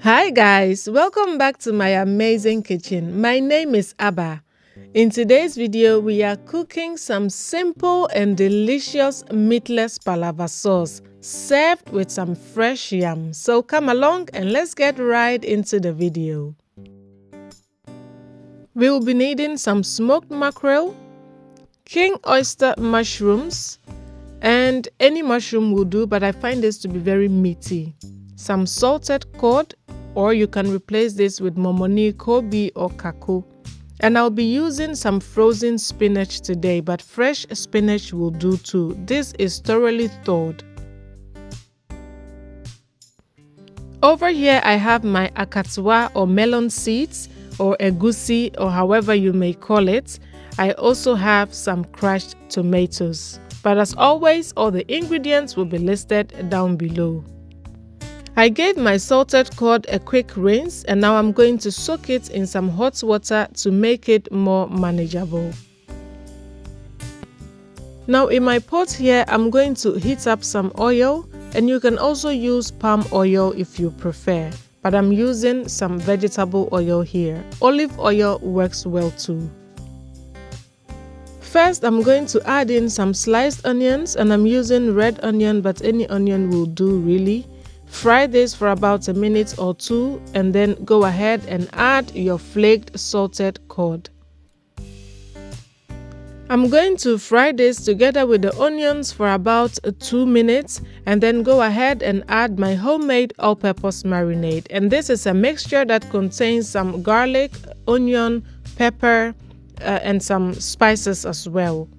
Hi guys, welcome back to my amazing kitchen. My name is Abba. In today's video, we are cooking some simple and delicious meatless palava sauce served with some fresh yam. So come along and let's get right into the video. We will be needing some smoked mackerel, king oyster mushrooms, and any mushroom will do, but I find this to be very meaty. Some salted cod, or you can replace this with momoni, kobe, or kako. And I'll be using some frozen spinach today, but fresh spinach will do too. This is thoroughly thawed. Over here I have my akatwa or melon seeds, or egusi, or however you may call it. I also have some crushed tomatoes. But as always, all the ingredients will be listed down below. I gave my salted cod a quick rinse and now I'm going to soak it in some hot water to make it more manageable. Now in my pot here, I'm going to heat up some oil, and you can also use palm oil if you prefer, but I'm using some vegetable oil here. Olive oil works well too. First, I'm going to add in some sliced onions, and I'm using red onion, but any onion will do really. Fry this for about a minute or two and then go ahead and add your flaked salted cod. I'm going to fry this together with the onions for about 2 minutes and then go ahead and add my homemade all-purpose marinade. And this is a mixture that contains some garlic, onion, pepper, and some spices as well.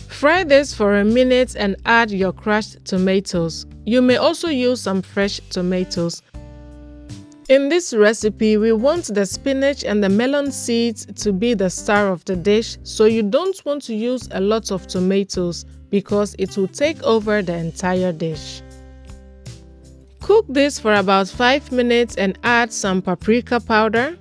Fry this for a minute and add your crushed tomatoes. You may also use some fresh tomatoes. In this recipe, we want the spinach and the melon seeds to be the star of the dish, so you don't want to use a lot of tomatoes because it will take over the entire dish. Cook this for about 5 minutes and add some paprika powder,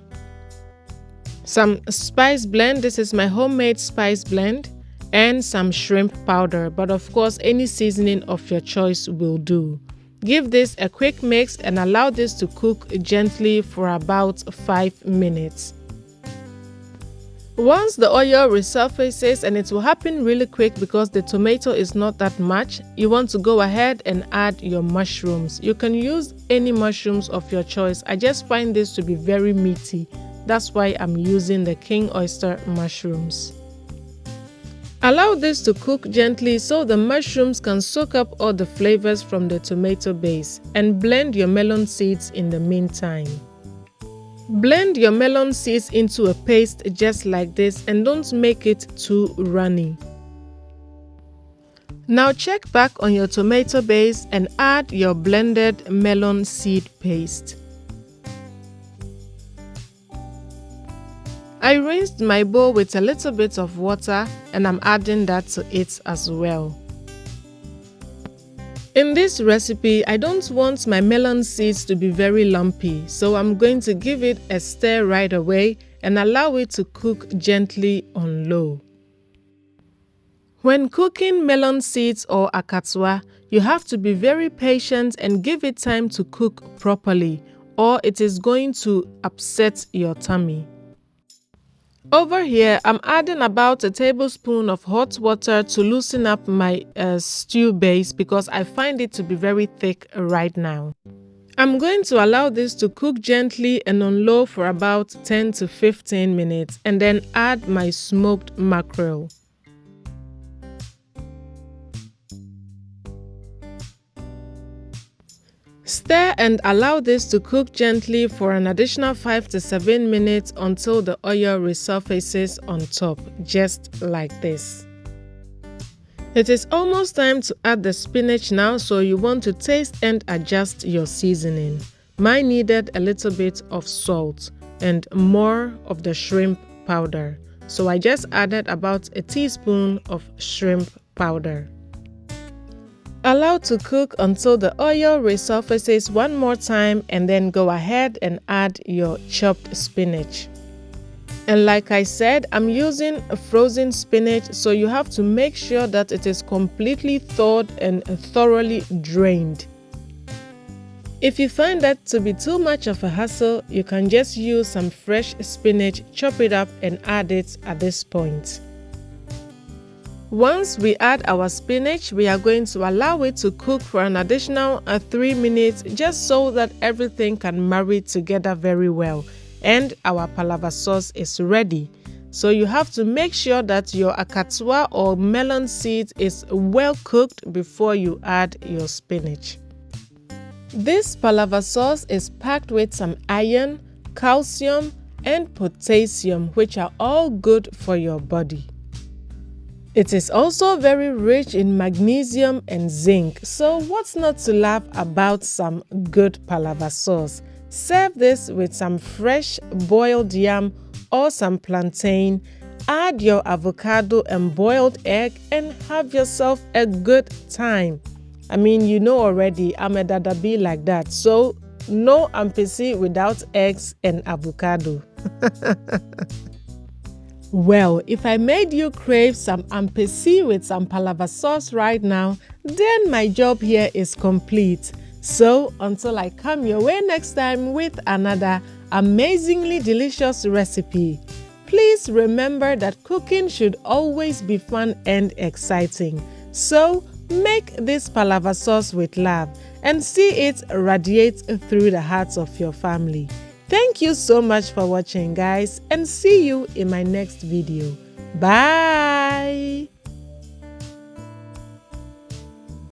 some spice blend. This is my homemade spice blend, and some shrimp powder, but of course any seasoning of your choice will do. Give this a quick mix and allow this to cook gently for about 5 minutes. Once the oil resurfaces, and it will happen really quick because the tomato is not that much, you want to go ahead and add your mushrooms. You can use any mushrooms of your choice. I just find this to be very meaty. That's why I'm using the king oyster mushrooms. Allow this to cook gently so the mushrooms can soak up all the flavors from the tomato base, and blend your melon seeds in the meantime. Blend your melon seeds into a paste just like this and don't make it too runny. Now check back on your tomato base and add your blended melon seed paste. I rinsed my bowl with a little bit of water and I'm adding that to it as well. In this recipe, I don't want my melon seeds to be very lumpy, so I'm going to give it a stir right away and allow it to cook gently on low. When cooking melon seeds or akatwa, you have to be very patient and give it time to cook properly, or it is going to upset your tummy. Over here, I'm adding about a tablespoon of hot water to loosen up my stew base because I find it to be very thick right now. I'm going to allow this to cook gently and on low for about 10 to 15 minutes and then add my smoked mackerel. Stir and allow this to cook gently for an additional 5 to 7 minutes until the oil resurfaces on top, just like this. It is almost time to add the spinach now, so you want to taste and adjust your seasoning. Mine needed a little bit of salt and more of the shrimp powder, so I just added about a teaspoon of shrimp powder. Allow to cook until the oil resurfaces one more time and then go ahead and add your chopped spinach. And like I said, I'm using a frozen spinach, so you have to make sure that it is completely thawed and thoroughly drained. If you find that to be too much of a hassle, you can just use some fresh spinach, chop it up and add it at this point. Once we add our spinach, we are going to allow it to cook for an additional 3 minutes just so that everything can marry together very well. And our palava sauce is ready. So you have to make sure that your akatua or melon seed is well cooked before you add your spinach. This palava sauce is packed with some iron, calcium, and potassium, which are all good for your body. It is also very rich in magnesium and zinc, so what's not to love about some good palava sauce? Serve this with some fresh boiled yam or some plantain, add your avocado and boiled egg and have yourself a good time. I mean, you know already, I'm a dadabi like that, so no ampesi without eggs and avocado. Well, if I made you crave some ampesi with some palava sauce right now, then my job here is complete. So, until I come your way next time with another amazingly delicious recipe, please remember that cooking should always be fun and exciting. So, make this palava sauce with love and see it radiate through the hearts of your family. Thank you so much for watching, guys, and see you in my next video. Bye!